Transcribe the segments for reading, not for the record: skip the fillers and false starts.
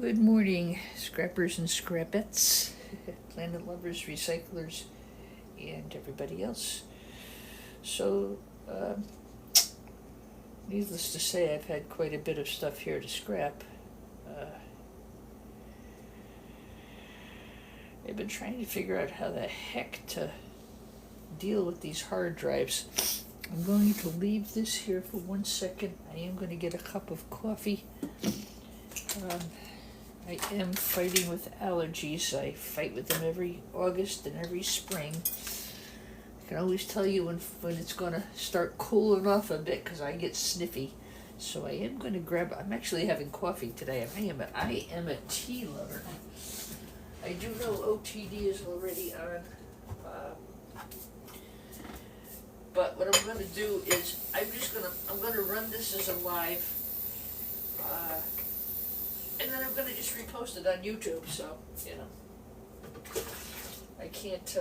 Good morning, scrappers and scrapettes, planet lovers, recyclers, and everybody else. So, needless to say, I've had quite a bit of stuff here to scrap. I've been trying to figure out how the heck to deal with these hard drives. I'm going to leave this here for 1 second. I am going to get a cup of coffee. I am fighting with allergies. I fight with them every August and every spring. I can always tell you when it's going to start cooling off a bit because I get sniffy. So I am going to grab, I'm actually having coffee today. I am a tea lover. I do know OTD is already on. But what I'm going to do is I'm going to run this as a live. And then I'm going to just repost it on YouTube, so, I can't,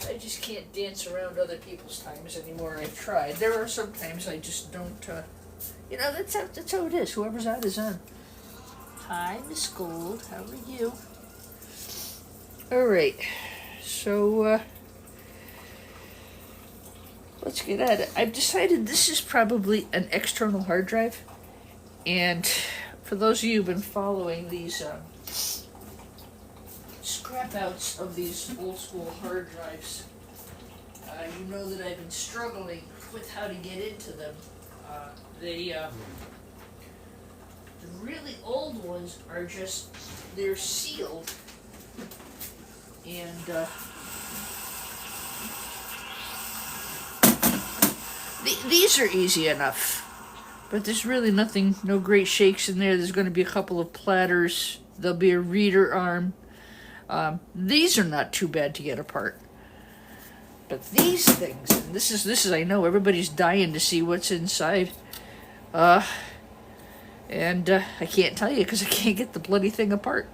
I just can't dance around other people's times anymore. I've tried. There are some times I just don't, that's how it is. Whoever's on is on. Hi, Miss Gold. How are you? Alright, so, let's get at it. I've decided this is probably an external hard drive. And for those of you who've been following these scrap outs of these old school hard drives, you know that I've been struggling with how to get into them. The really old ones are they're sealed. And these are easy enough. But there's really no great shakes in there. There's going to be a couple of platters. There'll be a reader arm. These are not too bad to get apart. But these things, and this is I know everybody's dying to see what's inside. I can't tell you because I can't get the bloody thing apart.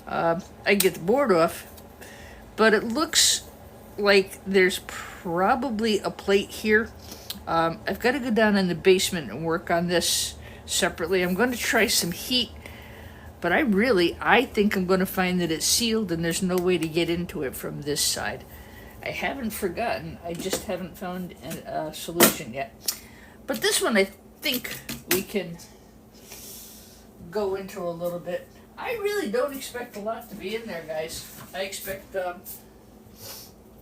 I can get the board off, but it looks like there's probably a plate here. I've got to go down in the basement and work on this separately. I'm going to try some heat, but I think I'm going to find that it's sealed and there's no way to get into it from this side. I haven't forgotten, I just haven't found a solution yet. But this one I think we can go into a little bit. I really don't expect a lot to be in there, guys. I expect a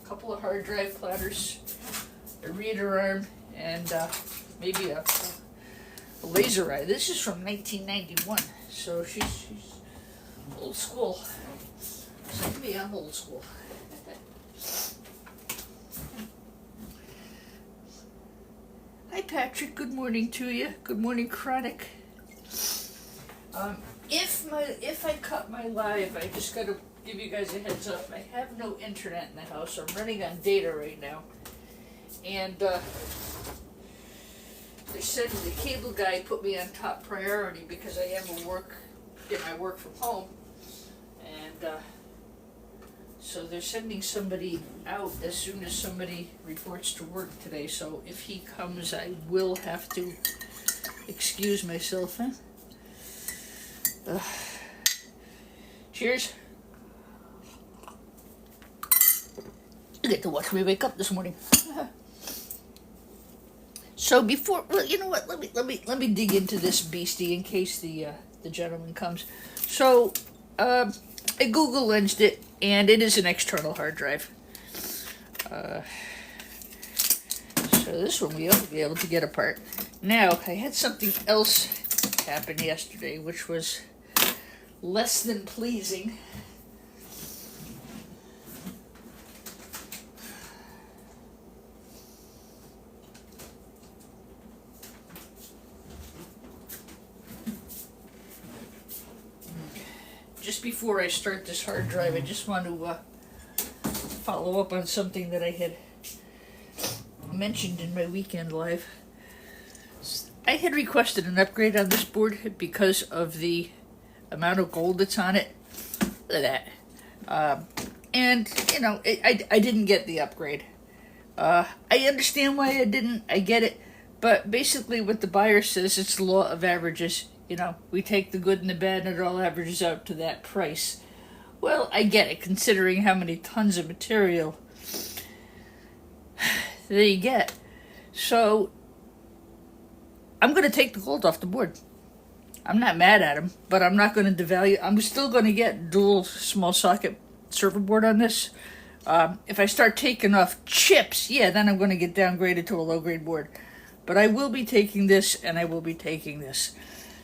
couple of hard drive platters, a reader arm, and maybe a laser eye. This is from 1991, so she's old school. So maybe I'm old school. Hi Patrick, good morning to you. Good morning, Chronic. If I cut my live, I just gotta give you guys a heads up. I have no internet in the house. I'm running on data right now. And they're saying the cable guy put me on top priority because I am get my work from home. And so they're sending somebody out as soon as somebody reports to work today. So if he comes, I will have to excuse myself. Cheers. You get to watch me wake up this morning. So you know what? Let me dig into this beastie in case the gentleman comes. So, I Google lensed it, and it is an external hard drive. So this one we ought to be able to get apart. Now, I had something else happen yesterday, which was less than pleasing. Just before I start this hard drive, I just want to follow up on something that I had mentioned in my weekend live. I had requested an upgrade on this board because of the amount of gold that's on it. Look at that. And, I didn't get the upgrade. I understand why I didn't. I get it. But basically what the buyer says, it's the law of averages. we take the good and the bad and it all averages out to that price. Well, I get it, considering how many tons of material that you get. So, I'm going to take the gold off the board. I'm not mad at him, but I'm not going to devalue. I'm still going to get dual small socket server board on this. If I start taking off chips, yeah, then I'm going to get downgraded to a low-grade board. But I will be taking this, and I will be taking this.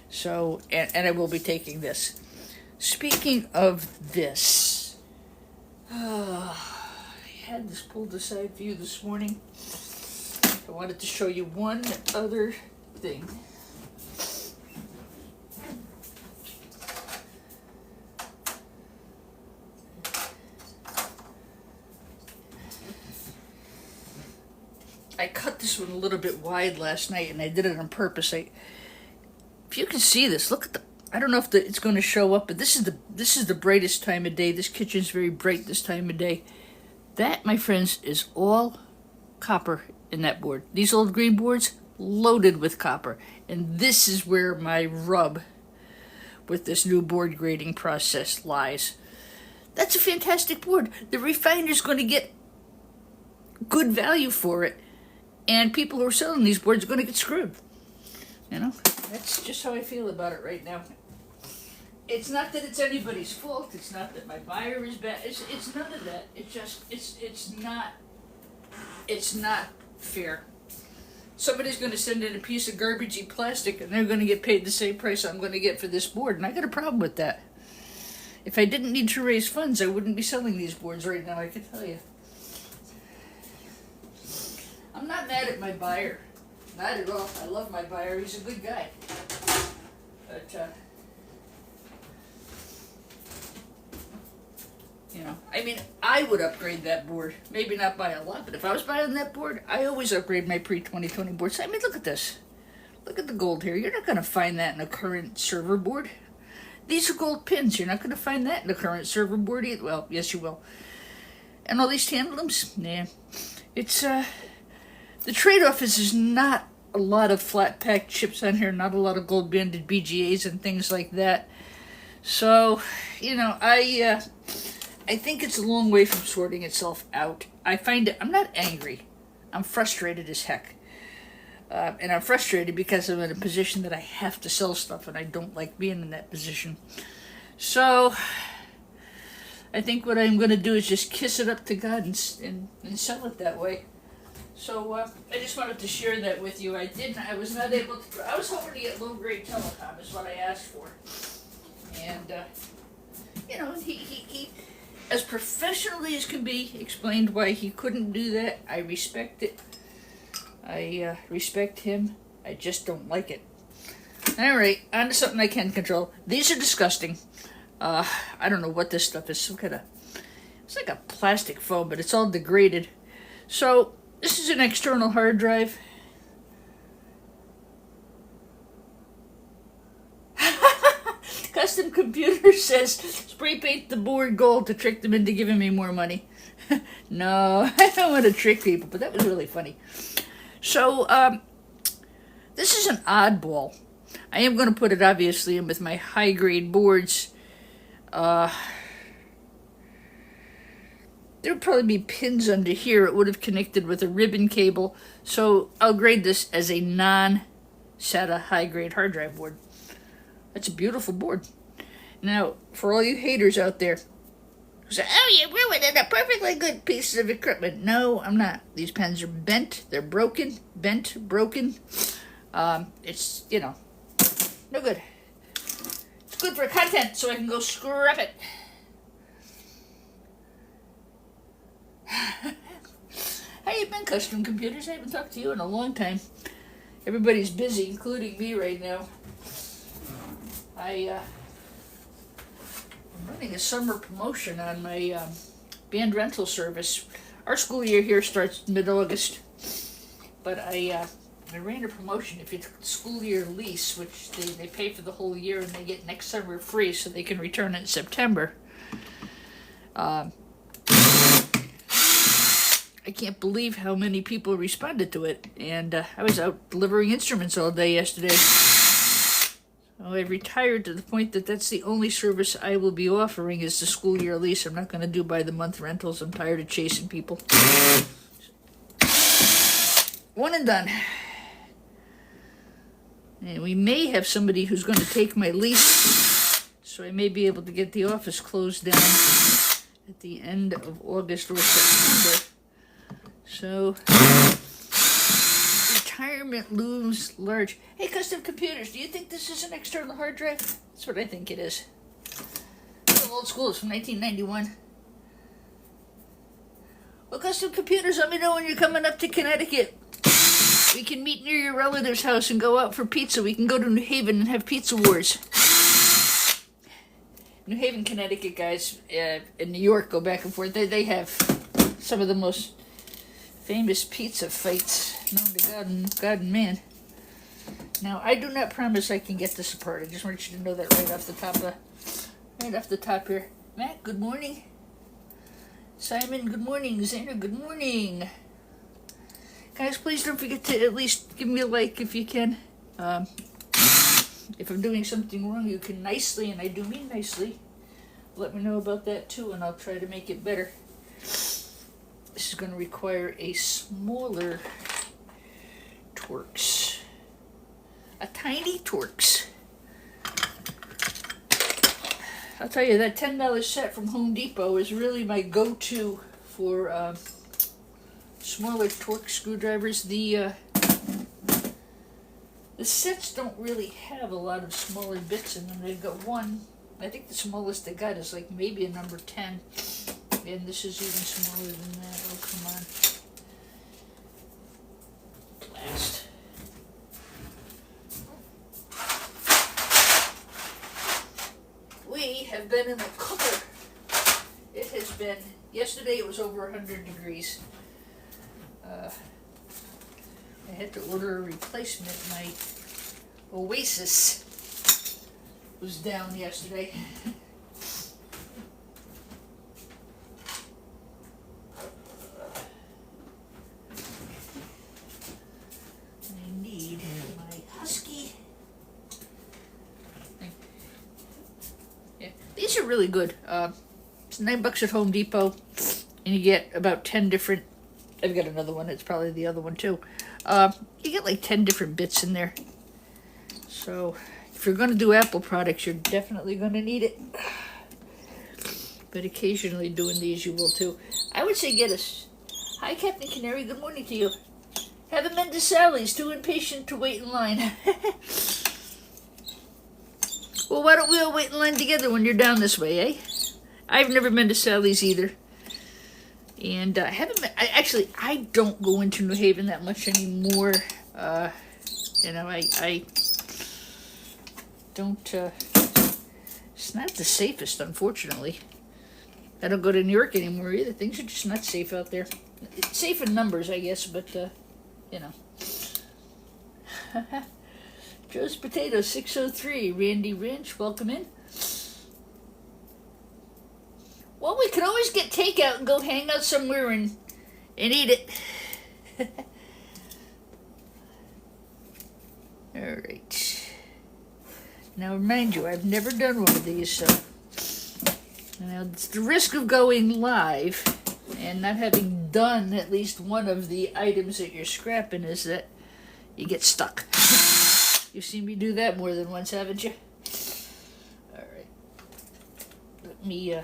So, and I will be taking this. Speaking of this, I had this pulled aside view this morning. I wanted to show you one other thing. I cut this one a little bit wide last night, and I did it on purpose. If you can see this, look at the. I don't know if it's going to show up, but this is the brightest time of day. This kitchen's very bright this time of day. That, my friends, is all copper in that board. These old green boards loaded with copper, and this is where my rub with this new board grading process lies. That's a fantastic board. The refiner's going to get good value for it. And people who are selling these boards are going to get screwed. That's just how I feel about it right now. It's not that it's anybody's fault. It's not that my buyer is bad. It's none of that. It's not fair. Somebody's going to send in a piece of garbagey plastic, and they're going to get paid the same price I'm going to get for this board, and I got a problem with that. If I didn't need to raise funds, I wouldn't be selling these boards right now, I can tell you. I'm not mad at my buyer. Not at all. I love my buyer. He's a good guy. But, I would upgrade that board. Maybe not by a lot, but if I was buying that board, I always upgrade my pre-2020 boards. Look at this. Look at the gold here. You're not going to find that in a current server board. These are gold pins. You're not going to find that in a current server board either. Well, yes, you will. And all these tantalums? Nah. It's, the trade-off is not a lot of flat-packed chips on here, not a lot of gold-banded BGAs and things like that. So, I think it's a long way from sorting itself out. I'm not angry. I'm frustrated as heck. And I'm frustrated because I'm in a position that I have to sell stuff, and I don't like being in that position. So, I think what I'm going to do is just kiss it up to God and sell it that way. So, I just wanted to share that with you. I was not able to, I was hoping to get low-grade telecom is what I asked for. And, he as professionally as can be, explained why he couldn't do that. I respect it. I respect him. I just don't like it. Alright, on to something I can control. These are disgusting. I don't know what this stuff is. It's like a plastic foam, but it's all degraded. So, this is an external hard drive. Custom Computer says, spray paint the board gold to trick them into giving me more money. No, I don't want to trick people, but that was really funny. So, this is an oddball. I am going to put it, obviously, in with my high-grade boards. There would probably be pins under here. It would have connected with a ribbon cable. So, I'll grade this as a non-SATA high-grade hard drive board. That's a beautiful board. Now, for all you haters out there who say, oh, you're ruining a perfectly good piece of equipment. No, I'm not. These pens are bent. They're broken. Bent, broken. It's, no good. It's good for content, so I can go scrap it. How you been, Custom Computers? I haven't talked to you in a long time. Everybody's busy, including me right now. I'm running a summer promotion on my band rental service. Our school year here starts mid-August, but I ran a promotion. If you took the school year lease, which they pay for the whole year, and they get next summer free so they can return it in September. I can't believe how many people responded to it, and I was out delivering instruments all day yesterday. Oh, I've retired to the point that that's the only service I will be offering is the school year lease. I'm not going to do by the month rentals. I'm tired of chasing people. One and done. And we may have somebody who's going to take my lease, so I may be able to get the office closed down at the end of August or September. So, retirement looms large. Hey, Custom Computers, do you think this is an external hard drive? That's what I think it is. It's old school. It's from 1991. Well, Custom Computers, let me know when you're coming up to Connecticut. We can meet near your relative's house and go out for pizza. We can go to New Haven and have pizza wars. New Haven, Connecticut guys, in New York go back and forth. They have some of the most famous pizza fights known to God and man. Now, I do not promise I can get this apart. I just want you to know that right off the top here. Matt, good morning. Simon, good morning. Xander, good morning. Guys, please don't forget to at least give me a like if you can. If I'm doing something wrong, you can nicely, and I do mean nicely, let me know about that too, and I'll try to make it better. This is going to require a smaller Torx. A tiny Torx. I'll tell you, that $10 set from Home Depot is really my go-to for smaller Torx screwdrivers. The sets don't really have a lot of smaller bits in them. They've got one. I think the smallest they got is like maybe a number 10. And this is even smaller than that. Oh, come on. Blast. We have been in the cooker. It has been, yesterday it was over 100 degrees. I had to order a replacement. My Oasis was down yesterday. I need my Husky. Yeah, these are really good. It's $9 at Home Depot, and you get about 10 different. I've got another one. It's probably the other one too. You get like 10 different bits in there. So if you're going to do Apple products, you're definitely going to need it. But occasionally doing these, you will too. I would say get us. Hi, Captain Canary. Good morning to you. Haven't been to Sally's. Too impatient to wait in line. Well, why don't we all wait in line together when you're down this way, eh? I've never been to Sally's either. And I haven't been, I don't go into New Haven that much anymore. I don't, it's not the safest, unfortunately. I don't go to New York anymore either. Things are just not safe out there. It's safe in numbers, I guess, but, you know. Joe's Potato 603, Randy Ranch, welcome in. Well, we can always get takeout and go hang out somewhere and eat it. Alright. Now, remind you, I've never done one of these, so... Now, it's the risk of going live and not having done at least one of the items that you're scrapping is that you get stuck. You've seen me do that more than once, haven't you? Alright. Let me, I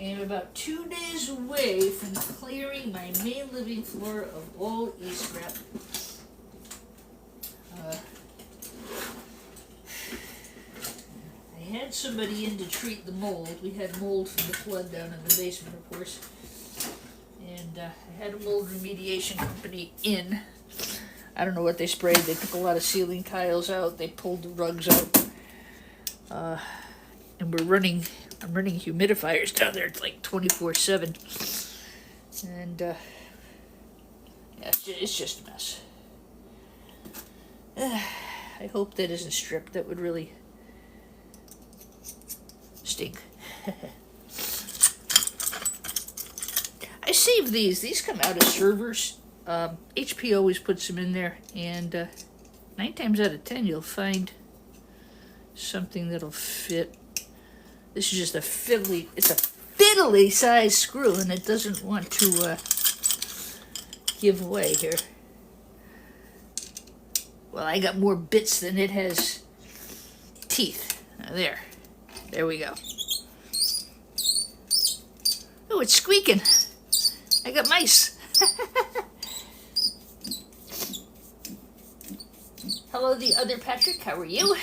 am about 2 days away from clearing my main living floor of all e-scrap. I had somebody in to treat the mold. We had mold from the flood down in the basement, of course. And I had a mold remediation company in. I don't know what they sprayed. They took a lot of ceiling tiles out. They pulled the rugs out. And I'm running humidifiers down there. It's like 24/7. And yeah, it's just a mess. I hope that isn't stripped. That would really stink. I saved these. These come out as servers. HP always puts them in there, and 9 times out of 10 you'll find something that'll fit. This is just it's a fiddly size screw, and it doesn't want to give way here. Well, I got more bits than it has teeth. Now, there we go. Oh, it's squeaking. I got mice. Hello, the other Patrick. How are you?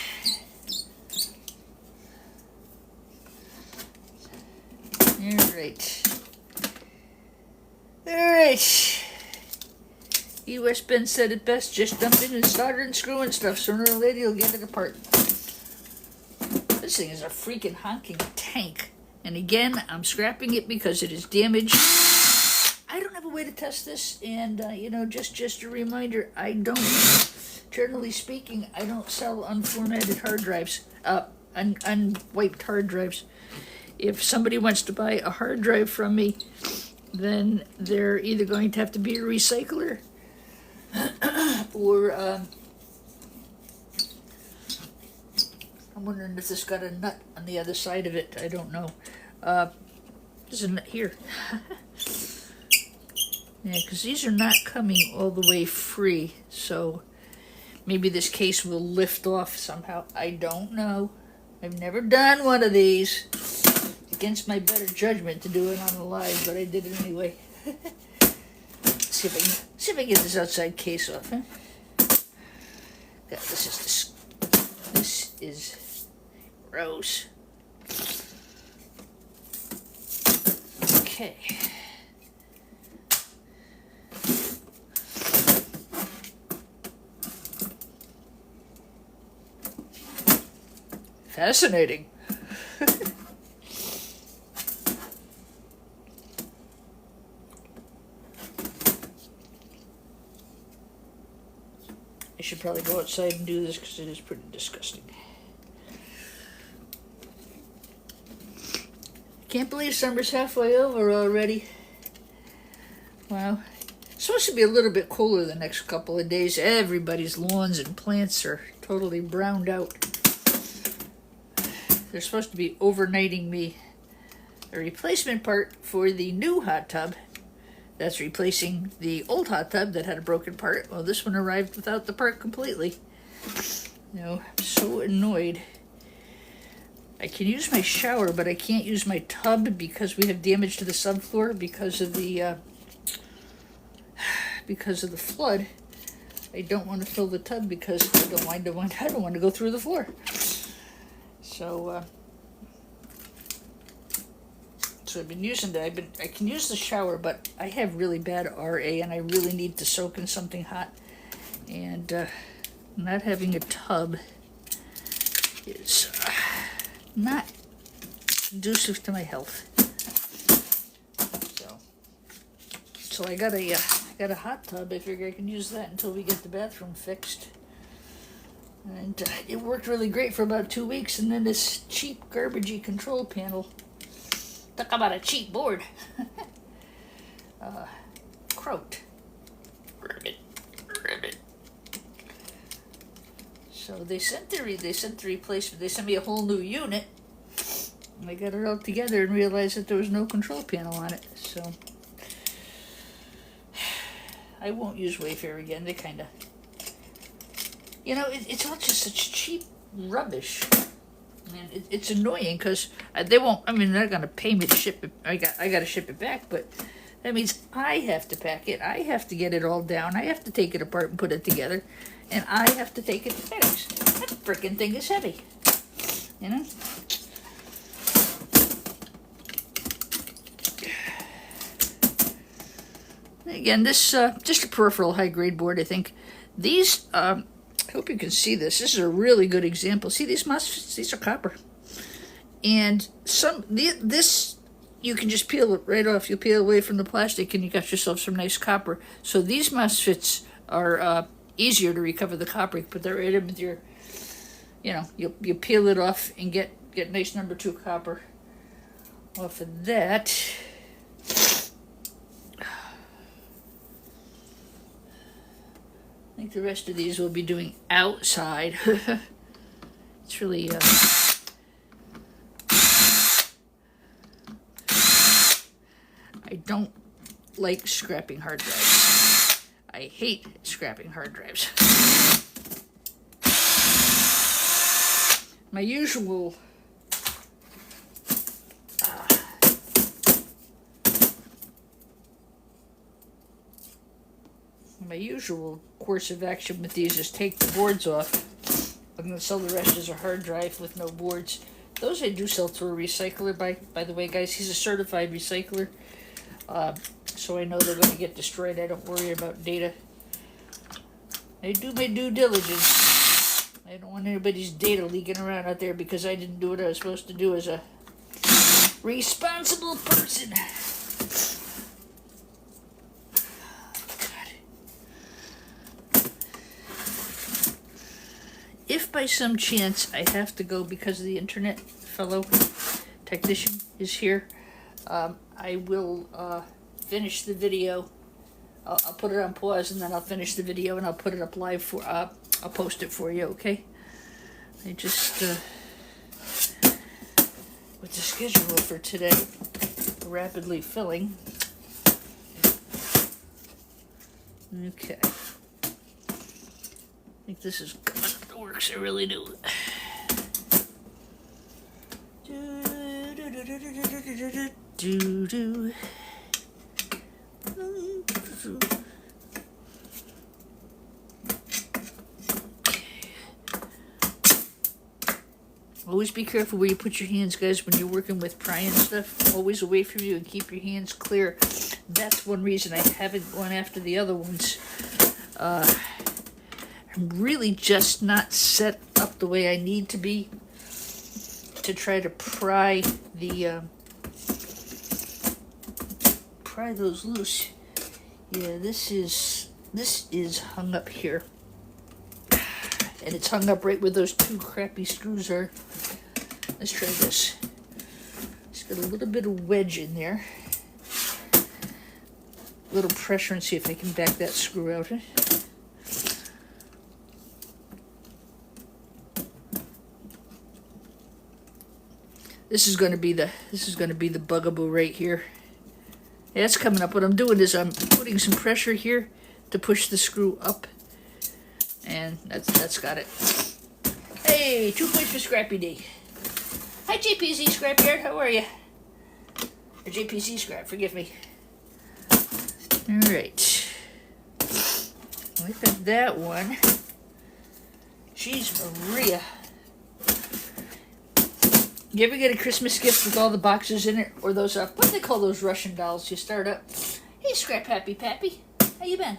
All right. US Ben said it best, just dump in and solder and screw and stuff. Sooner or later you'll get it apart. This thing is a freaking honking tank. And again, I'm scrapping it because it is damaged. I don't have a way to test this, and just a reminder, I don't, generally speaking, I don't sell unformatted hard drives, unwiped hard drives. If somebody wants to buy a hard drive from me, then they're either going to have to be a recycler, or I'm wondering if this got a nut on the other side of it. I don't know. There's a nut here. Yeah, because these are not coming all the way free, so maybe this case will lift off somehow. I don't know. I've never done one of these. Against my better judgment to do it on the live, but I did it anyway. see if I can get this outside case off. Huh? God, this is gross. Okay. Fascinating. I should probably go outside and do this because it is pretty disgusting. Can't believe summer's halfway over already. Wow. It's supposed to be a little bit cooler the next couple of days. Everybody's lawns and plants are totally browned out. They're supposed to be overnighting me a replacement part for the new hot tub. That's replacing the old hot tub that had a broken part. Well, this one arrived without the part completely. I'm so annoyed. I can use my shower, but I can't use my tub because we have damage to the subfloor because of the flood. I don't want to fill the tub because I don't want to go through the floor. So I've been using that. I can use the shower, but I have really bad RA, and I really need to soak in something hot. And not having a tub is not conducive to my health. So I got a hot tub. I figure I can use that until we get the bathroom fixed. And it worked really great for about 2 weeks, and then this cheap garbagey control panel. Talk about a cheap board. Croaked. Ribbit. So they sent the replacement. They sent me a whole new unit. And I got it all together and realized that there was no control panel on it. So I won't use Wayfair again. They kind of, it's all just such cheap rubbish. And it's annoying because they won't. I mean, they're gonna pay me to ship it. I got to ship it back, but that means I have to pack it. I have to get it all down. I have to take it apart and put it together, and I have to take it to FedEx. That frickin' thing is heavy, Again, this just a peripheral high grade board. I think these. I hope you can see this. This is a really good example. See these MOSFETs? These are copper. And this, you can just peel it right off. You peel away from the plastic and you got yourself some nice copper. So these MOSFETs are easier to recover the copper. You put that right in with your, you peel it off and get nice number 2 copper off of that. think the rest of these we'll be doing outside. It's really, I don't like scrapping hard drives. I hate scrapping hard drives. My usual course of action with these is take the boards off. I'm going to sell the rest as a hard drive with no boards. Those I do sell to a recycler, by the way, guys. He's a certified recycler. So I know they're going to get destroyed. I don't worry about data. I do my due diligence. I don't want anybody's data leaking around out there because I didn't do what I was supposed to do as a responsible person. If by some chance I have to go because the internet fellow technician is here, I will finish the video. I'll put it on pause and then I'll finish the video and I'll put it up live for, I'll post it for you, okay? I just, with the schedule for today rapidly filling. Okay. I think this is coming up the works, I really do. Do. Always be careful where you put your hands, guys, when you're working with prying stuff. Always away from you and keep your hands clear. That's one reason I haven't gone after the other ones. I'm really just not set up the way I need to be to try to pry the pry those loose. Yeah, this is hung up here, and it's hung up right where those two crappy screws are. Let's try this. It's got a little bit of wedge in there. A little pressure, and see if I can back that screw out. This is going to be the bugaboo right here. Yeah, it's coming up. What I'm doing is I'm putting some pressure here to push the screw up, and that's got it. Hey, 2 points for Scrappy D. Hi, JPZ Scrapyard. How are you? Or JPC Scrap. Forgive me. All right. Look at that one. Jeez, Maria. You ever get a Christmas gift with all the boxes in it? Or those, what do they call those Russian dolls? You start up. Hey, Scrap Happy Pappy. How you been?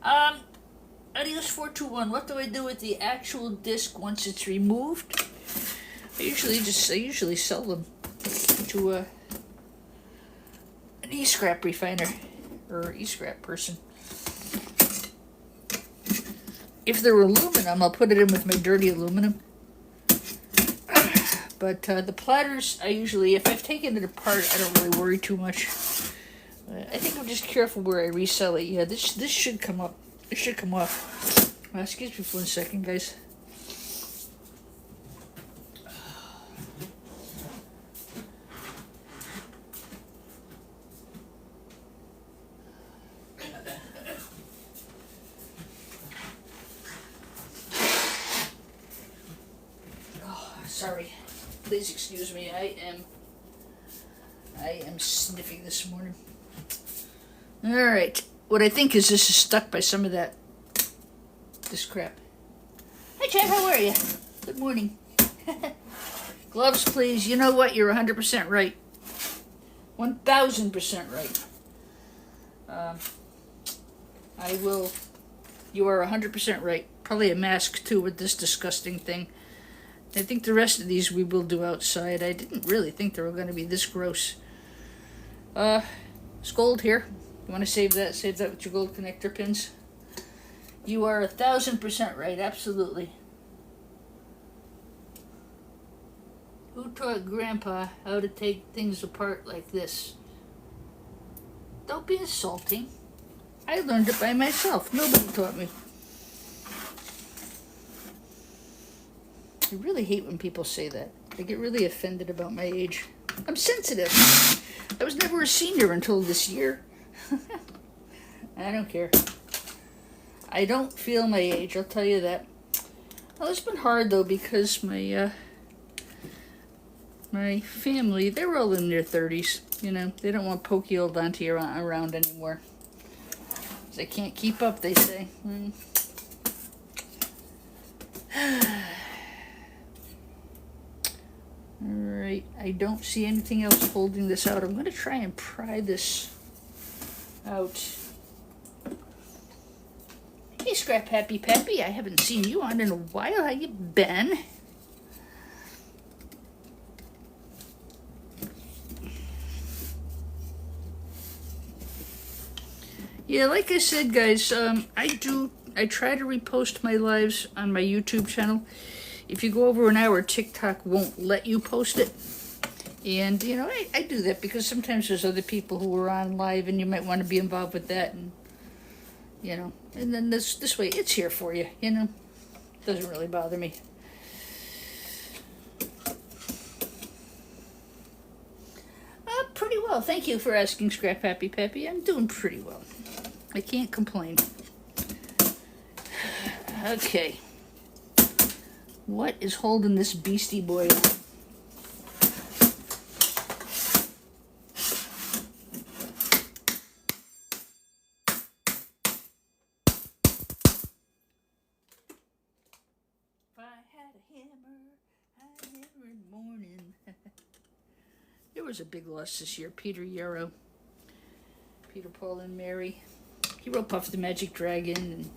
Adios 421. What do I do with the actual disc once it's removed? I usually sell them to an e-scrap refiner or e-scrap person. If they're aluminum, I'll put it in with my dirty aluminum. But the platters, if I've taken it apart, I don't really worry too much. I think I'm just careful where I resell it. Yeah, this should come up. It should come off. Excuse me for 1 second, guys. Sorry. Please excuse me. I am sniffing this morning. All right. What I think is this is stuck by some of this crap. Hi, Chad. How are you? Good morning. Gloves, please. You know what? You're 100% right. 1,000% right. I will. You are 100% right. Probably a mask too with this disgusting thing. I think the rest of these we will do outside. I didn't really think they were going to be this gross. It's gold here. You want to save that? Save that with your gold connector pins. You are 1,000% right. Absolutely. Who taught Grandpa how to take things apart like this? Don't be insulting. I learned it by myself. Nobody taught me. I really hate when people say that. I get really offended about my age. I'm sensitive. I was never a senior until this year. I don't care. I don't feel my age, I'll tell you that. Well, it's been hard though because my family, they're all in their 30s. You know, they don't want pokey old auntie around anymore. They can't keep up, they say. Alright, I don't see anything else holding this out. I'm going to try and pry this out. Hey, Scrap Happy Pappy, I haven't seen you on in a while. How you been? Yeah, like I said, guys, I try to repost my lives on my YouTube channel. If you go over an hour, TikTok won't let you post it. And, you know, I do that because sometimes there's other people who are on live and you might want to be involved with that. And, you know, and then this way it's here for you, you know. Doesn't really bother me. Pretty well. Thank you for asking, Scrap Happy Pappy. I'm doing pretty well. I can't complain. Okay. What is holding this beastie boy? If I had a hammer, I'd hammer in the morning. There was a big loss this year. Peter Yarrow. Peter, Paul, and Mary. He wrote Puff the Magic Dragon, and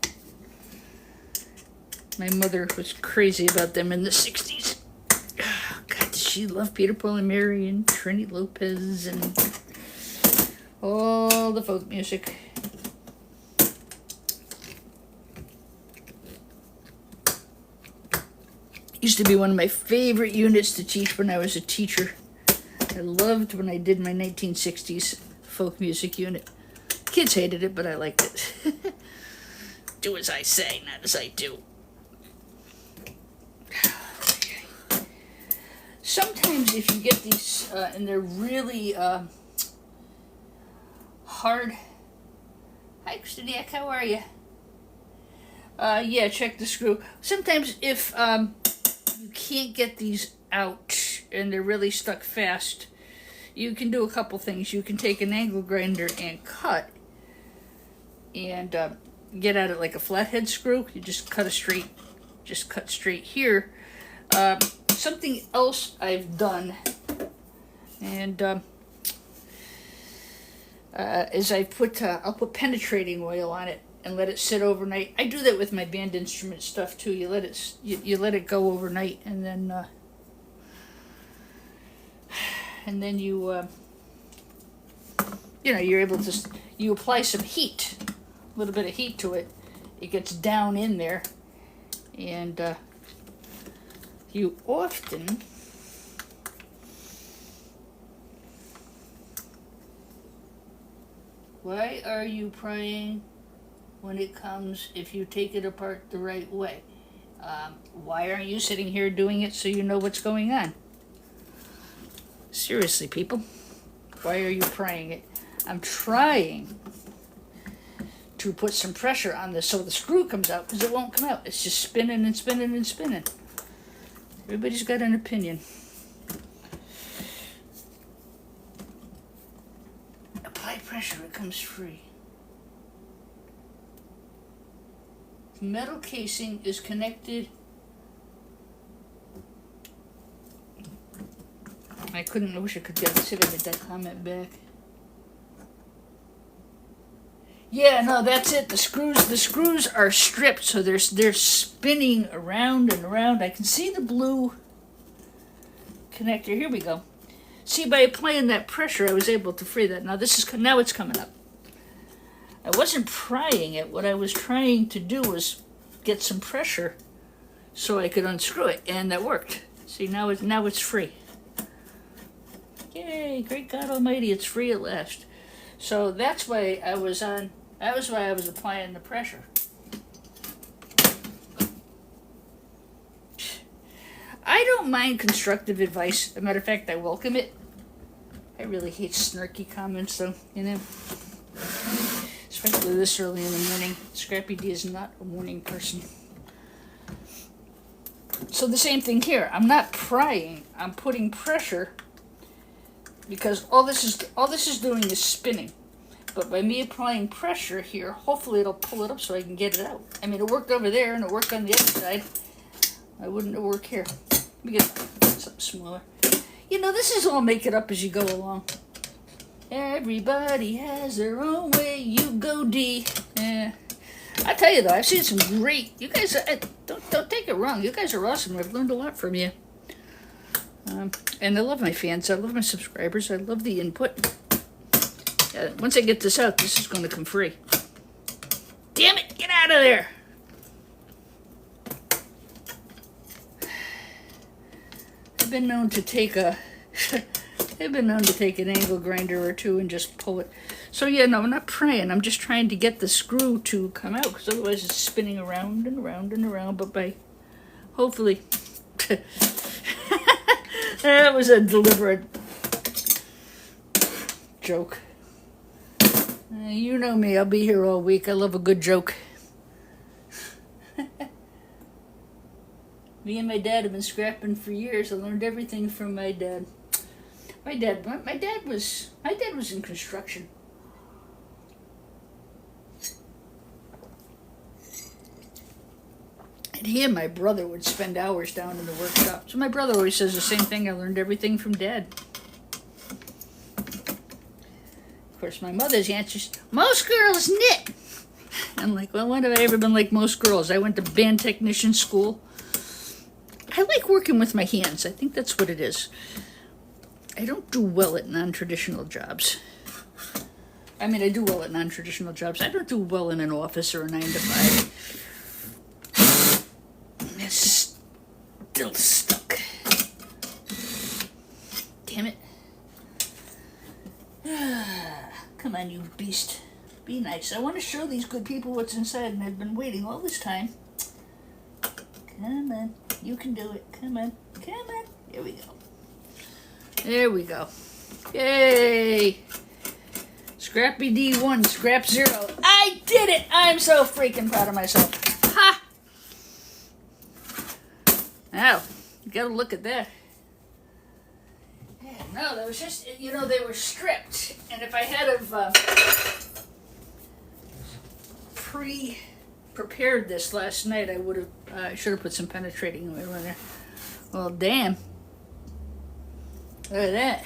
my mother was crazy about them in the 60s. God, did she love Peter, Paul, and Mary, and Trini Lopez, and all the folk music. Used to be one of my favorite units to teach when I was a teacher. I loved when I did my 1960s folk music unit. Kids hated it, but I liked it. Do as I say, not as I do. Sometimes if you get these, and they're really hard. Hi, Christiniak, how are you? Yeah, check the screw. Sometimes if you can't get these out and they're really stuck fast, you can do a couple things. You can take an angle grinder and cut, and get at it like a flathead screw. You just cut straight here. Something else I've done, and is I'll put penetrating oil on it and let it sit overnight. I do that with my band instrument stuff too. You let it go overnight, and then you you're able to, you apply some heat, a little bit of heat to it. It gets down in there, and you often why are you prying when it comes, if you take it apart the right way? Why aren't you sitting here doing it so you know what's going on? Seriously, people, why are you prying it? I'm trying to put some pressure on this so the screw comes out, because it won't come out. It's just spinning and spinning and spinning. Everybody's got an opinion. Apply pressure, it comes free. The metal casing is connected. I wish I could see if I get that comment back. Yeah, no, that's it. The screws are stripped, so they're spinning around and around. I can see the blue connector. Here we go. See, by applying that pressure, I was able to free that. Now it's coming up. I wasn't prying it. What I was trying to do was get some pressure so I could unscrew it, and that worked. See, now it's free. Yay, great God Almighty, it's free at last. So that's why I was applying the pressure. I don't mind constructive advice. As a matter of fact, I welcome it. I really hate snarky comments, though, you know. Especially this early in the morning. Scrappy D is not a morning person. So the same thing here. I'm not prying. I'm putting pressure because all this is doing is spinning. But by me applying pressure here, hopefully it'll pull it up so I can get it out. I mean, it worked over there and it worked on the other side. Why wouldn't it work here? Let me get something smaller. You know, this is all make it up as you go along. Everybody has their own way. You go D. Yeah. I tell you though, I've seen some great. You guys, don't take it wrong. You guys are awesome. I've learned a lot from you. And I love my fans. I love my subscribers. I love the input. Once I get this out, this is going to come free. Damn it! Get out of there. I've been known to take an angle grinder or two and just pull it. So yeah, no, I'm not praying. I'm just trying to get the screw to come out, because otherwise it's spinning around and around and around. But by hopefully, that was a deliberate joke. You know me. I'll be here all week. I love a good joke. Me and my dad have been scrapping for years. I learned everything from my dad. My dad was in construction. And he and my brother would spend hours down in the workshop. So my brother always says the same thing. I learned everything from Dad. Of course, my mother's answer is, most girls knit. I'm like, well, when have I ever been like most girls? I went to band technician school. I like working with my hands. I think that's what it is. I don't do well at non-traditional jobs. I mean, I do well at non-traditional jobs. I don't do well in an office or a 9-to-5. It's still stuck. Damn it. Come on, you beast. Be nice. I want to show these good people what's inside, and I've been waiting all this time. Come on. You can do it. Come on. Come on. Here we go. There we go. Yay! Scrappy D1, scrap 0. I did it! I'm so freaking proud of myself. Ha! Now, you gotta look at that. Yeah, no, that was just, you know, they were stripped. And if I had have pre-prepared this last night, I would have, I should have put some penetrating oil in there. Well, damn. Look at that.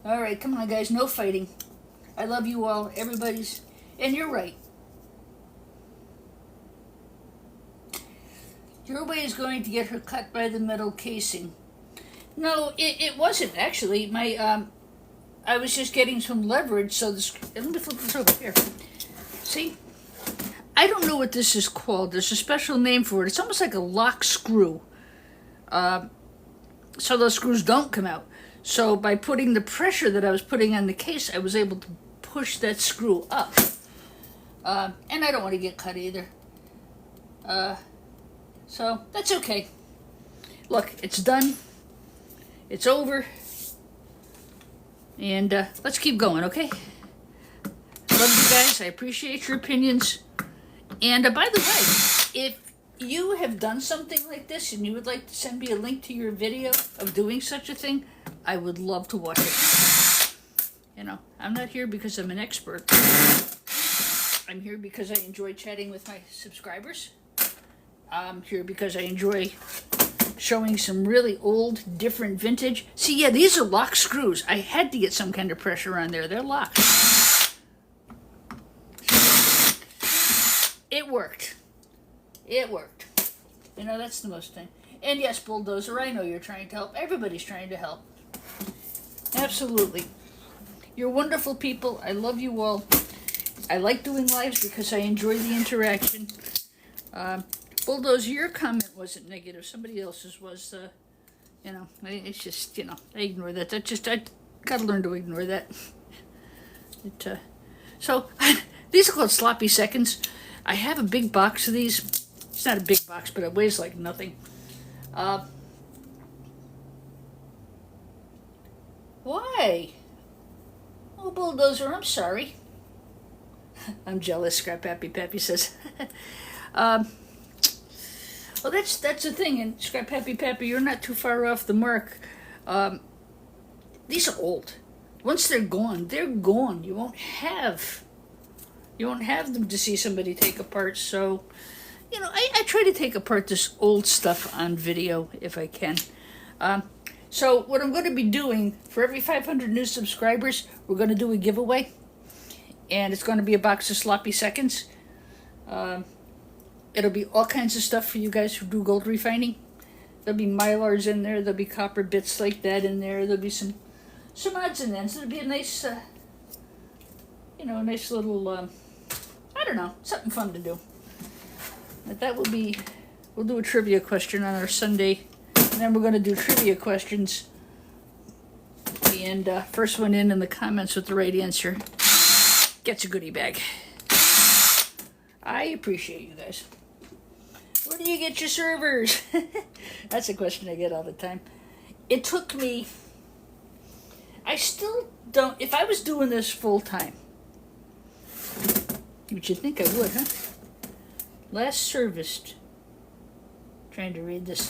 All right, come on, guys. No fighting. I love you all. Everybody's... And you're right. Your way is going to get her cut by the metal casing. No, it wasn't, actually. My, I was just getting some leverage, so this... Let me flip this over here. See? I don't know what this is called. There's a special name for it. It's almost like a lock screw. So those screws don't come out. So by putting the pressure that I was putting on the case, I was able to push that screw up. And I don't want to get cut either. So that's okay. Look, it's done. It's over. And let's keep going, okay? Love you guys. I appreciate your opinions. And by the way, if you have done something like this and you would like to send me a link to your video of doing such a thing, I would love to watch it. You know, I'm not here because I'm an expert. I'm here because I enjoy chatting with my subscribers. I'm here because I enjoy showing some really old, different vintage. See, yeah, these are lock screws. I had to get some kind of pressure on there. They're locked. It worked. It worked. You know, that's the most thing. And yes, Bulldozer, I know you're trying to help. Everybody's trying to help. Absolutely. You're wonderful people. I love you all. I like doing lives because I enjoy the interaction. Bulldozer, your comment wasn't negative. Somebody else's was, you know, it's just, you know, I ignore that. I gotta learn to ignore that. So, These are called sloppy seconds. I have a big box of these. It's not a big box, but it weighs like nothing. Why? Oh, Bulldozer, I'm sorry. I'm jealous, Scrap Happy Pappy says. Well, that's the thing, and Scrap Happy Pappy, you're not too far off the mark. These are old. Once they're gone, they're gone. You won't have them to see somebody take apart. So, I try to take apart this old stuff on video if I can. So what I'm going to be doing, for every 500 new subscribers, we're going to do a giveaway. And it's going to be a box of sloppy seconds. It'll be all kinds of stuff for you guys who do gold refining. There'll be Mylars in there. There'll be copper bits like that in there. There'll be some odds and ends. It'll be a nice, a nice little, I don't know, something fun to do. But that will be, we'll do a trivia question on our Sunday. And then we're going to do trivia questions. And first one in the comments with the right answer gets a goodie bag. I appreciate you guys. Where do you get your servers? That's a question I get all the time. It took me, I still don't, if I was doing this full time, which you'd think I would, huh? Last serviced, trying to read this.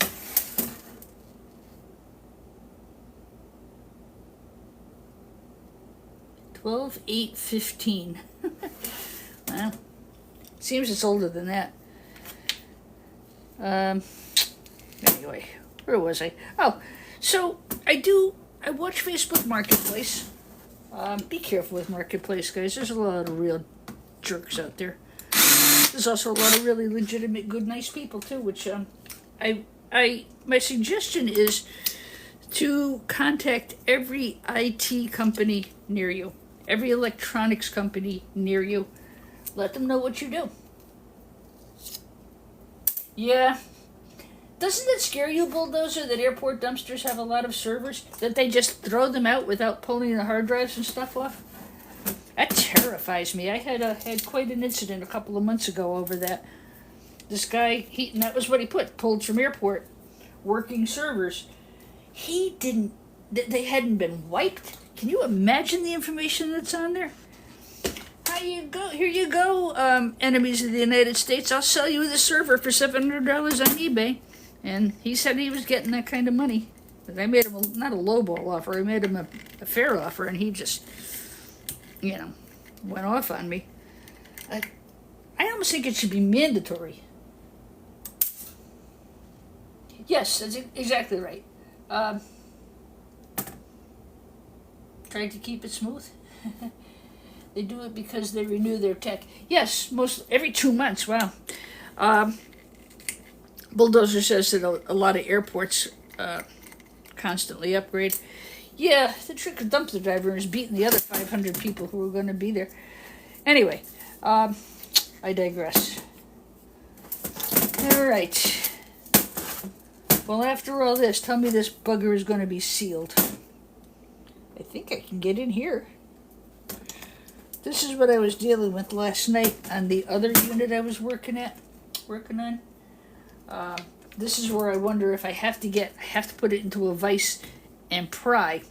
$12/8/15. Well, seems it's older than that. Anyway, where was I? Oh, so I watch Facebook Marketplace. Be careful with Marketplace, guys. There's a lot of real jerks out there. There's also a lot of really legitimate, good, nice people too, which my suggestion is to contact every IT company near you. Every electronics company near you. Let them know what you do. Yeah. Doesn't it scare you, Bulldozer, that airport dumpsters have a lot of servers? That they just throw them out without pulling the hard drives and stuff off? That terrifies me. I had quite an incident a couple of months ago over that. This guy, and that was what he pulled from airport, working servers. They hadn't been wiped. Can you imagine the information that's on there? Here you go, enemies of the United States. I'll sell you the server for $700 on eBay. And he said he was getting that kind of money. But I made him not a lowball offer. I made him a fair offer, and he just, went off on me. I almost think it should be mandatory. Yes, that's exactly right. Trying to keep it smooth. They do it because they renew their tech. Yes, every 2 months. Wow. Bulldozer says that a lot of airports constantly upgrade. Yeah, the trick of dumpster driver is beating the other 500 people who are going to be there. Anyway, I digress. All right. Well, after all this, tell me this bugger is going to be sealed. I think I can get in here. This is what I was dealing with last night on the other unit I was working on. This is where I wonder if I have to put it into a vise and pry.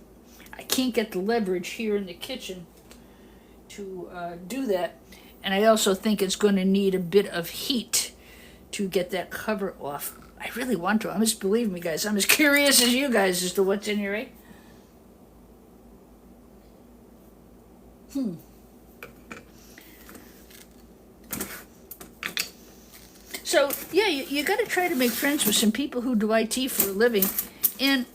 I can't get the leverage here in the kitchen to do that. And I also think it's going to need a bit of heat to get that cover off. I really want to. Believe me, guys, I'm as curious as you guys as to what's in here, right? So, yeah, you got to try to make friends with some people who do IT for a living. And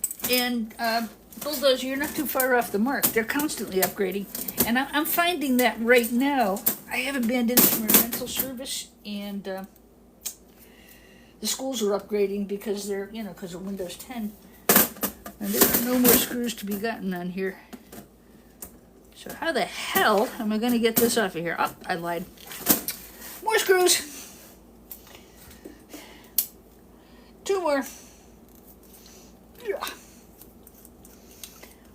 Bulldozer, you're not too far off the mark. They're constantly upgrading. And I'm finding that right now. I have a band instrument rental service, and the schools are upgrading because because of Windows 10. And there are no more screws to be gotten on here. So how the hell am I going to get this off of here? Oh, I lied. More screws. 2 more.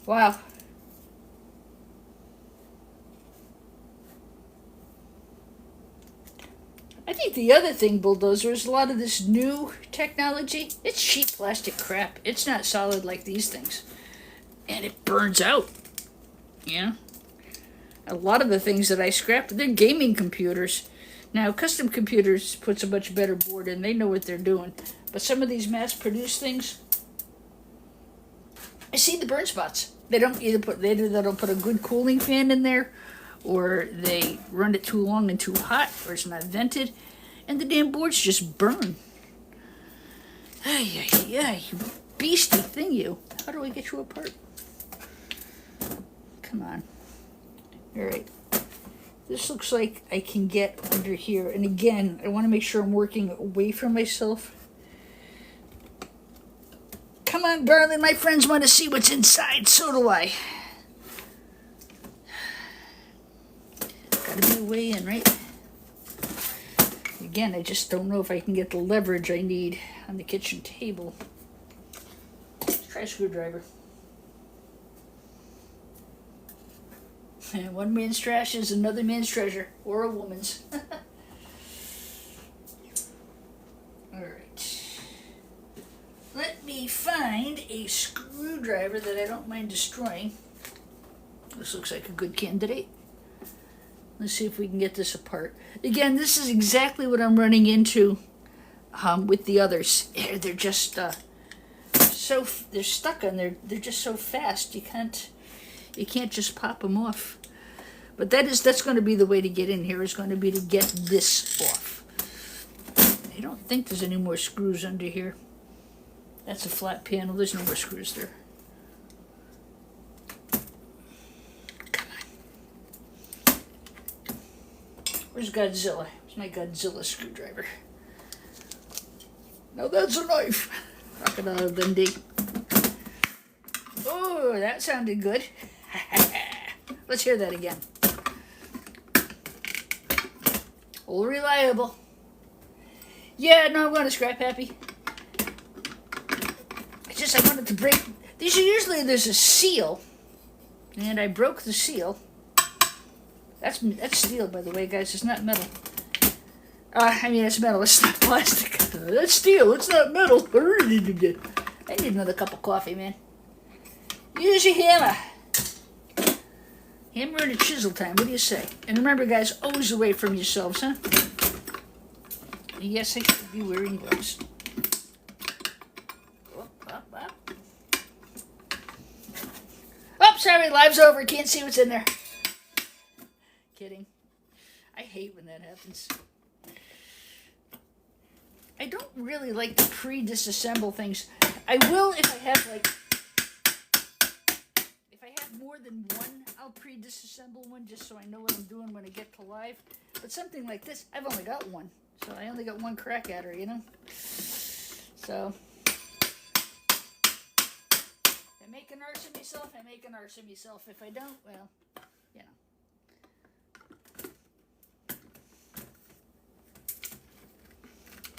Wow. the other thing, Bulldozer, is a lot of this new technology. It's cheap plastic crap. It's not solid like these things. And it burns out. Yeah. A lot of the things that I scrapped, they're gaming computers. Now, Custom Computers puts a much better board in. They know what they're doing. But some of these mass-produced things, I see the burn spots. They don't either they don't put a good cooling fan in there, or they run it too long and too hot, or it's not vented, and the damn boards just burn. Ay, ay, ay, you beastie thing, you. How do I get you apart? Come on. All right. This looks like I can get under here. And again, I want to make sure I'm working away from myself. Come on, darling. My friends want to see what's inside. So do I. Gotta be a way in, right? Again, I just don't know if I can get the leverage I need on the kitchen table. Let's try a screwdriver. And one man's trash is another man's treasure, or a woman's. Alright. Let me find a screwdriver that I don't mind destroying. This looks like a good candidate. Let's see if we can get this apart. Again, this is exactly what I'm running into with the others. They're just they're stuck on there. They're just so fast. You can't just pop them off. But that's going to be the way to get in here, is going to be to get this off. I don't think there's any more screws under here. That's a flat panel. There's no more screws there. Come on. Where's Godzilla? Where's my Godzilla screwdriver? Now that's a knife. Crocodile Dundee. Oh, that sounded good. Let's hear that again. All reliable. Yeah, no, I'm going to scrap happy. I wanted to break. These are usually, there's a seal, and I broke the seal. That's steel, by the way, guys. It's not metal. I mean, it's metal. It's not plastic. That's steel. It's not metal. I need another cup of coffee, man. Use your hammer. Hammer and a chisel time. What do you say? And remember, guys, always away from yourselves, huh? Yes, I should be wearing gloves. Oh, sorry, live's over. Can't see what's in there. Kidding. I hate when that happens. I don't really like to pre-disassemble things. I will if I have more than one, I'll pre-disassemble one just so I know what I'm doing when I get to live. But something like this, I've only got one. So I only got one crack at her, you know? So, if I make an arse of myself, I make an arse of myself. If I don't, well, you know.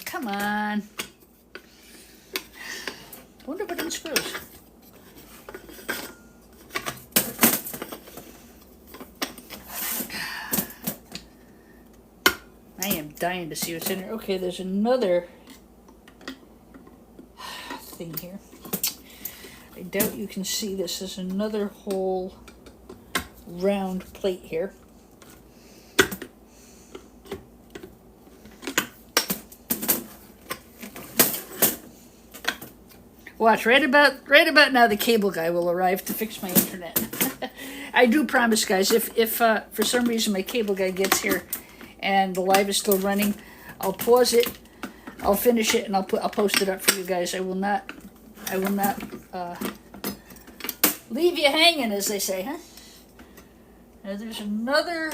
Come on. I wonder what unscrews. I am dying to see what's in there. Okay, there's another thing here. I doubt you can see this. There's another whole round plate here. Watch, right about now the cable guy will arrive to fix my internet. I do promise, guys, if for some reason my cable guy gets here and the live is still running, I'll pause it, I'll finish it, and I'll post it up for you guys. I will not leave you hanging, as they say, huh? Now there's another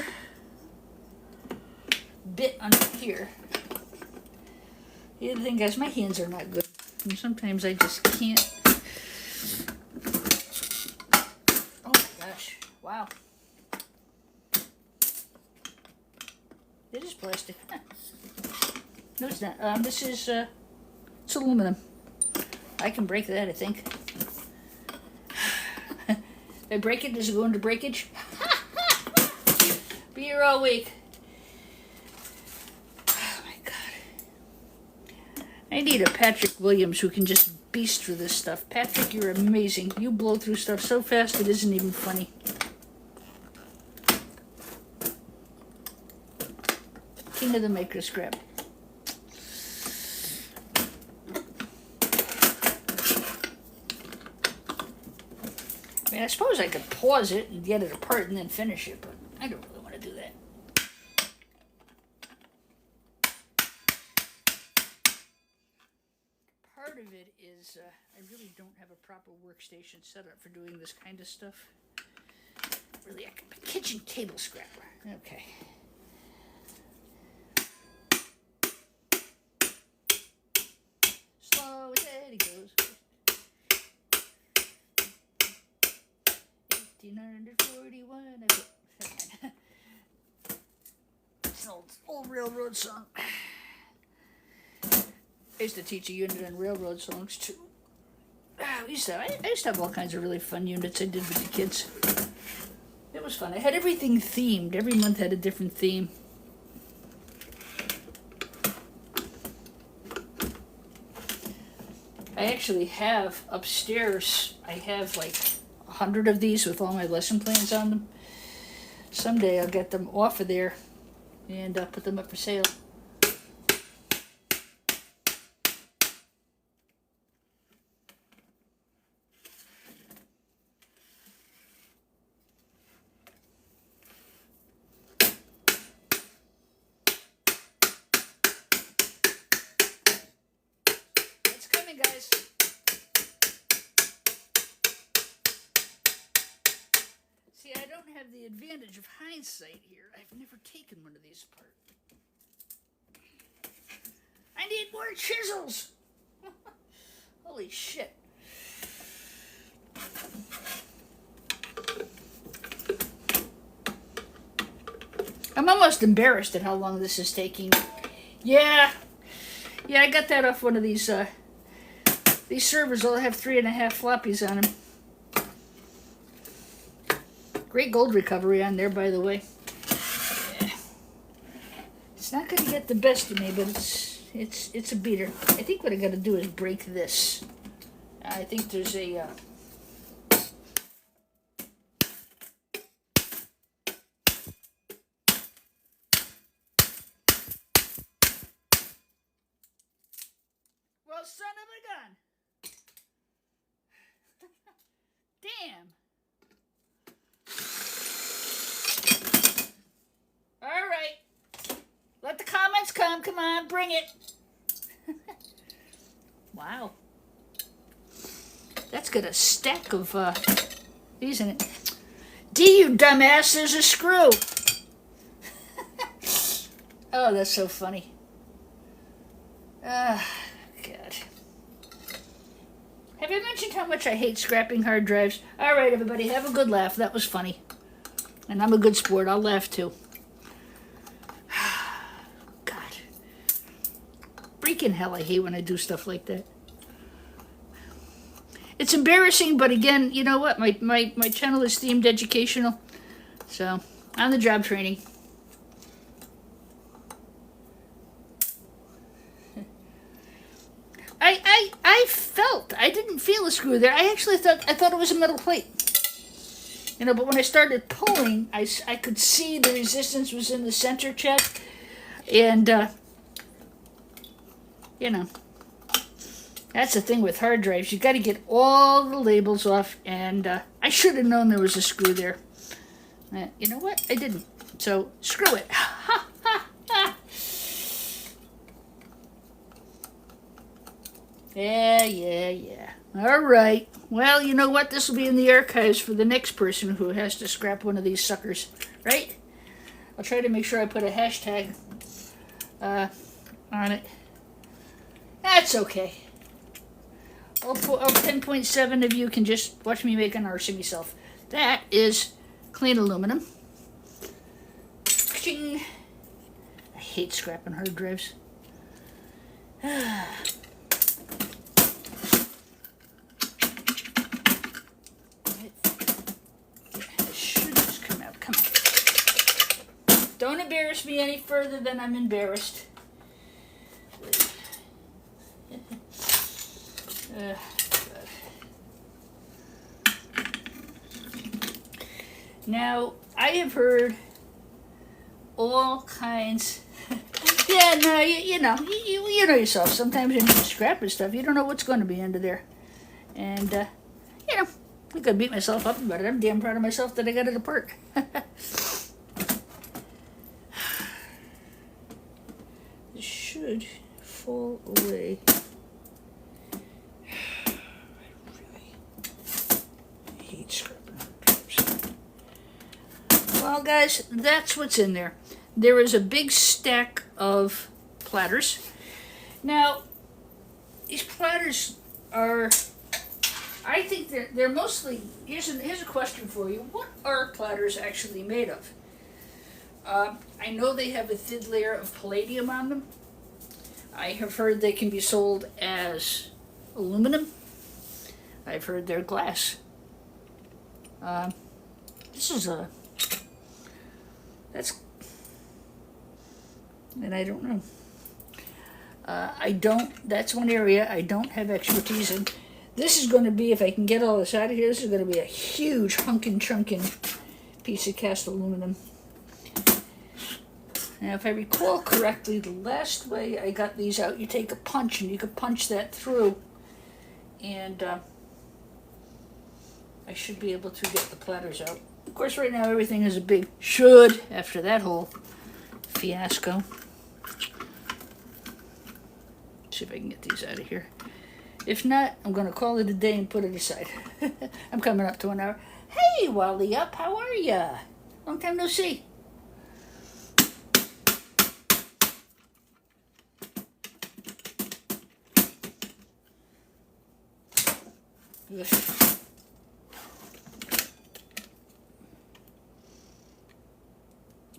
bit under here. The other thing, guys, my hands are not good. And sometimes I just can't. Oh my gosh! Wow. It is plastic. No, it's not. This is it's aluminum. I can break that, I think. If I break it, does it go into breakage? Be here all week. Oh my God. I need a Patrick Williams who can just beast through this stuff. Patrick, you're amazing. You blow through stuff so fast it isn't even funny. King of the micro scrap. I mean, I suppose I could pause it and get it apart and then finish it, but I don't really want to do that. Part of it is I really don't have a proper workstation set up for doing this kind of stuff. Really, a kitchen table scrapper. Okay. Slow as Eddie goes. 1841. It's an old railroad song. I used to teach a unit on railroad songs too. I used to have all kinds of really fun units I did with the kids. It was fun. I had everything themed. Every month had a different theme. I actually have upstairs, I have like 100 of these with all my lesson plans on them. Someday I'll get them off of there and put them up for sale. It's coming, guys. See, I don't have the advantage of hindsight here. I've never taken one of these apart. I need more chisels! Holy shit. I'm almost embarrassed at how long this is taking. Yeah, I got that off one of these servers. All have 3.5 floppies on them. Great gold recovery on there, by the way. Yeah. It's not going to get the best of me, but it's a beater. I think what I got to do is break this. I think there's a well, son of a gun. Damn. All right. Let the comments come. Come on, bring it. Wow. That's got a stack of these in it. D, you dumbass, there's a screw. Oh, that's so funny. God. Have I mentioned how much I hate scrapping hard drives? All right, everybody, have a good laugh. That was funny. And I'm a good sport. I'll laugh, too. God. Freaking hell, I hate when I do stuff like that. It's embarrassing, but again, you know what? My channel is themed educational. So, on the job training. I didn't feel a screw there. I actually thought it was a metal plate. You know, but when I started pulling, I could see the resistance was in the center check. And, you know, that's the thing with hard drives. You got to get all the labels off. And I should have known there was a screw there. You know what? I didn't. So, screw it. Yeah. All right. Well, you know what? This will be in the archives for the next person who has to scrap one of these suckers, right? I'll try to make sure I put a hashtag on it. That's okay. All 10.7 of you can just watch me make an arse of myself. That is clean aluminum. Ching. I hate scrapping hard drives. Don't embarrass me any further than I'm embarrassed. Now, I have heard all kinds. Yeah, no, you know, you know yourself. Sometimes when you're scrapping stuff, you don't know what's going to be under there. And, you know, I could beat myself up about it. I'm damn proud of myself that I got it apart. This should fall away. I hate scrapping papers. Well, guys, that's what's in there. There is a big stack of platters. Now, these platters are, I think they're mostly, here's a question for you. What are platters actually made of? I know they have a thin layer of palladium on them. I have heard they can be sold as aluminum. I've heard they're glass. This is and I don't know. That's one area I don't have expertise in. This is going to be, if I can get all this out of here, this is going to be a huge hunkin' chunkin' piece of cast aluminum. Now, if I recall correctly, the last way I got these out, you take a punch and you could punch that through, and I should be able to get the platters out. Of course, right now everything is a big should after that whole fiasco. See if I can get these out of here. If not, I'm going to call it a day and put it aside. I'm coming up to an hour. Hey, Wally Up, how are ya? Long time no see.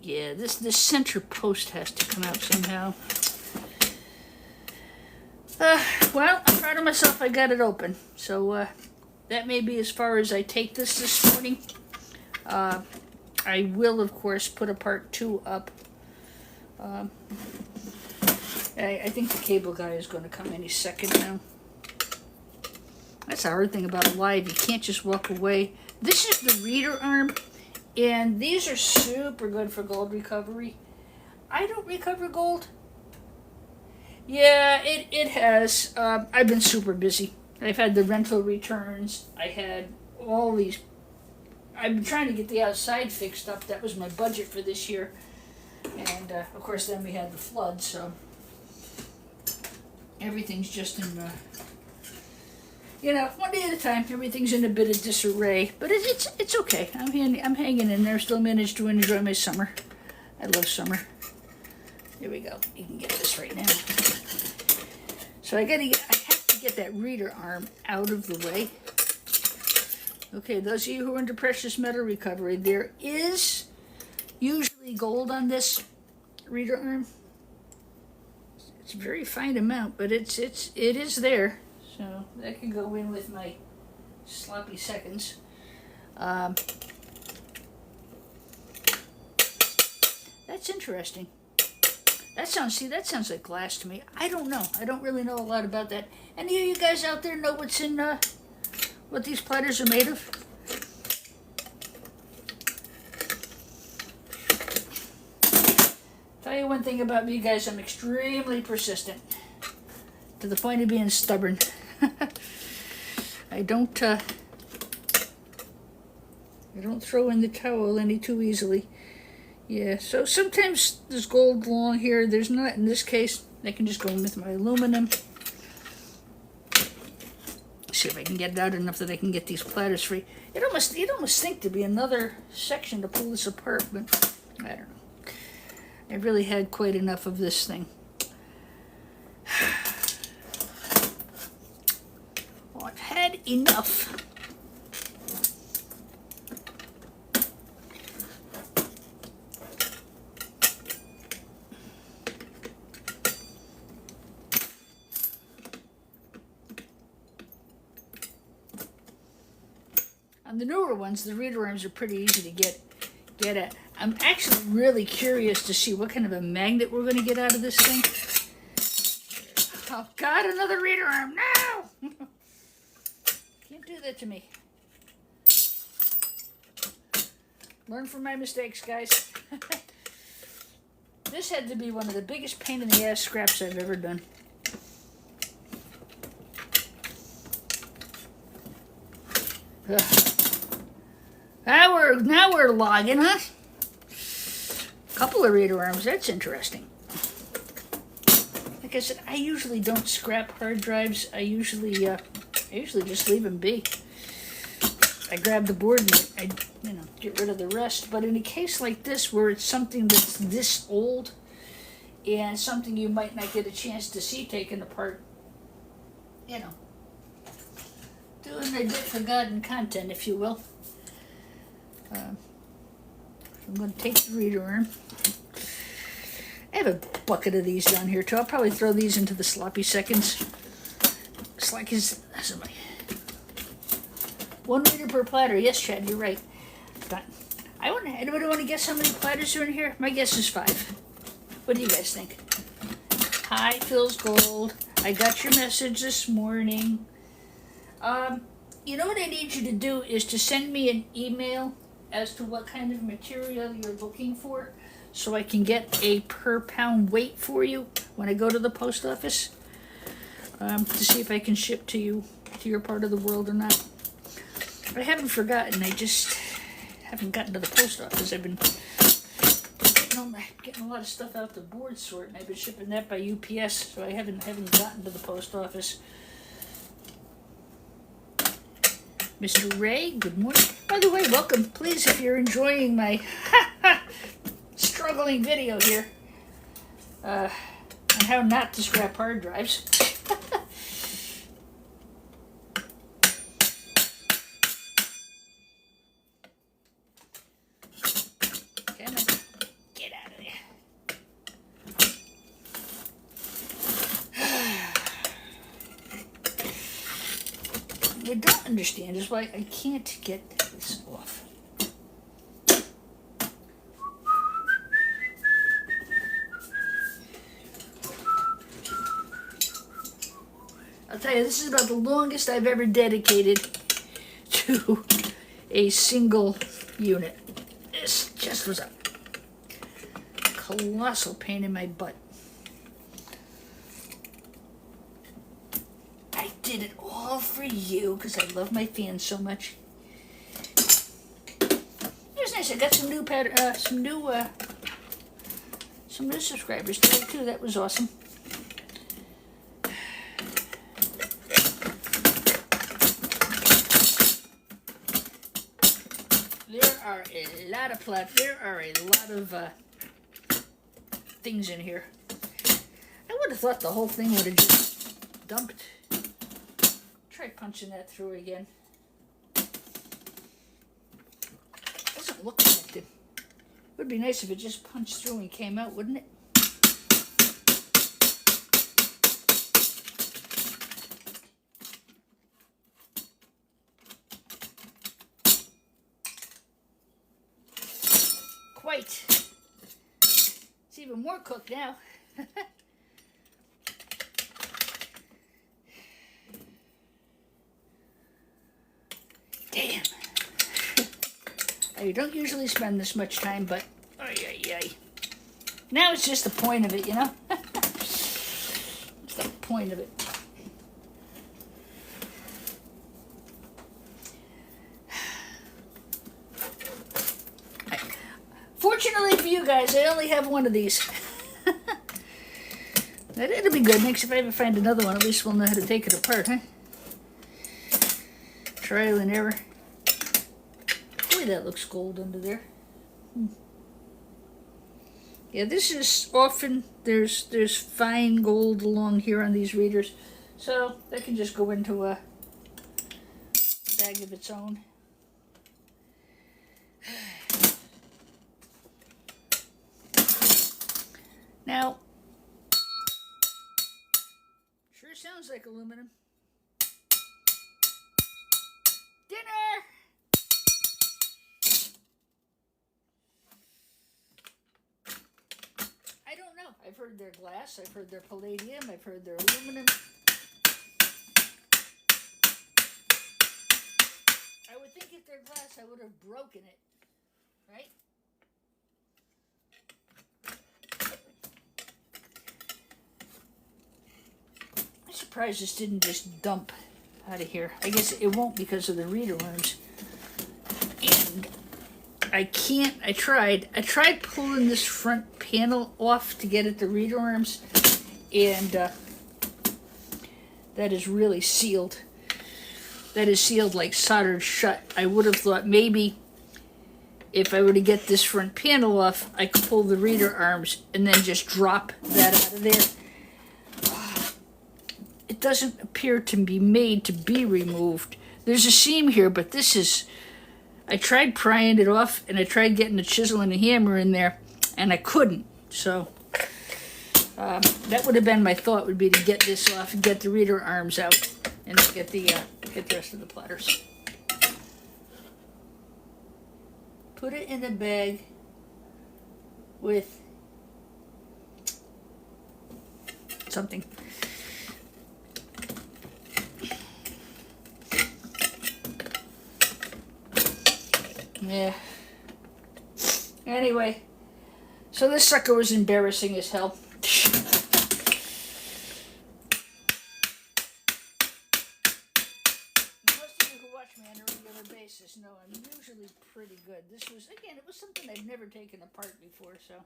Yeah, this center post has to come out somehow. Well, I'm proud of myself. I got it open. So that may be as far as I take this morning. I will, of course, put a part 2 up. I think the cable guy is going to come any second now. That's the hard thing about live. You can't just walk away. This is the reader arm, and these are super good for gold recovery. I don't recover gold. Yeah, it has. I've been super busy. I've had the rental returns. I had all these. I've been trying to get the outside fixed up. That was my budget for this year. And, of course, then we had the flood, so everything's just in, one day at a time. Everything's in a bit of disarray. But it's okay. I'm hanging in there. Still managed to enjoy my summer. I love summer. Here we go. You can get this right now. So I have to get that reader arm out of the way. Okay, those of you who are into precious metal recovery, there is usually gold on this reader arm. It's a very fine amount, but it is there. So that can go in with my sloppy seconds. That's interesting. That sounds like glass to me. I don't know. I don't really know a lot about that. Any of you guys out there know what's in, what these platters are made of? Tell you one thing about me, guys. I'm extremely persistent. To the point of being stubborn. I don't throw in the towel any too easily. Yeah, so sometimes there's gold along here. There's not in this case. I can just go in with my aluminum. See if I can get it out enough that I can get these platters free. You'd almost think there'd be another section to pull this apart, but I don't know. I really had quite enough of this thing. Well, I've had enough. On the newer ones, the reader arms are pretty easy to get at. I'm actually really curious to see what kind of a magnet we're going to get out of this thing. Oh God, another reader arm, no! do that to me. Learn from my mistakes, guys. This had to be one of the biggest pain in the ass scraps I've ever done. Now we're logging, huh? Couple of reader arms. That's interesting. Like I said, I usually don't scrap hard drives. I usually just leave them be. I grab the board and I get rid of the rest. But in a case like this, where it's something that's this old and something you might not get a chance to see taken apart, doing a bit forgotten content, if you will. I'm going to take the reader arm. I have a bucket of these down here too. I'll probably throw these into the sloppy seconds. That's my 1 reader per platter. Yes, Chad, you're right. But anybody want to guess how many platters are in here? My guess is 5. What do you guys think? Hi, Phil's Gold. I got your message this morning. You know what I need you to do is to send me an email as to what kind of material you're looking for, so I can get a per pound weight for you when I go to the post office, to see if I can ship to you, to your part of the world or not. I haven't forgotten, I just haven't gotten to the post office. I've been getting a lot of stuff out the board sort, and I've been shipping that by UPS, so I haven't gotten to the post office. Mr. Ray, good morning. By the way, welcome. Please, if you're enjoying my struggling video here on how not to scrap hard drives. Come on, get out of there. What I don't understand is why I can't get this off. I'll tell you, this is about the longest I've ever dedicated to a single unit. This just was a colossal pain in my butt. I did it all for you because I love my fans so much. It was nice. I got some new subscribers today too. That was awesome. There are a lot of things in here. I would have thought the whole thing would have just dumped. Try punching that through again. Doesn't look connected. Would be nice if it just punched through and came out, wouldn't it? Quite. It's even more cooked now. Damn. I don't usually spend this much time, but now it's just the point of it, you know? It's the point of it. Fortunately for you guys, I only have one of these. It'll be good. Next, if I ever find another one, at least we'll know how to take it apart, huh? Trial and error. Boy, that looks gold under there. Yeah, this is often, there's fine gold along here on these readers. So that can just go into a bag of its own. Now, sure sounds like aluminum. Dinner! I don't know. I've heard they're glass, I've heard they're palladium, I've heard they're aluminum. their glass, I would have broken it, right? I'm surprised this didn't just dump out of here. I guess it won't because of the reader worms. And I can't, I tried pulling this front panel off to get at the reader arms, and that is really sealed. That is sealed like soldered shut. I would have thought maybe if I were to get this front panel off, I could pull the reader arms and then just drop that out of there. It doesn't appear to be made to be removed. There's a seam here, but this is... I tried prying it off, and I tried getting a chisel and a hammer in there, and I couldn't. So that would have been my thought, would be to get this off and get the reader arms out, and get the rest of the platters. Put it in a bag with something. Yeah. Anyway, so this sucker was embarrassing as hell. Most of you who watch me on a regular basis know I'm usually pretty good. This was, again, it was something I'd never taken apart before, so.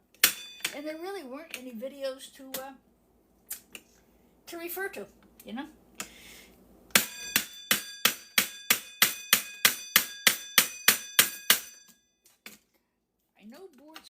And there really weren't any videos to refer to, you know? I know boards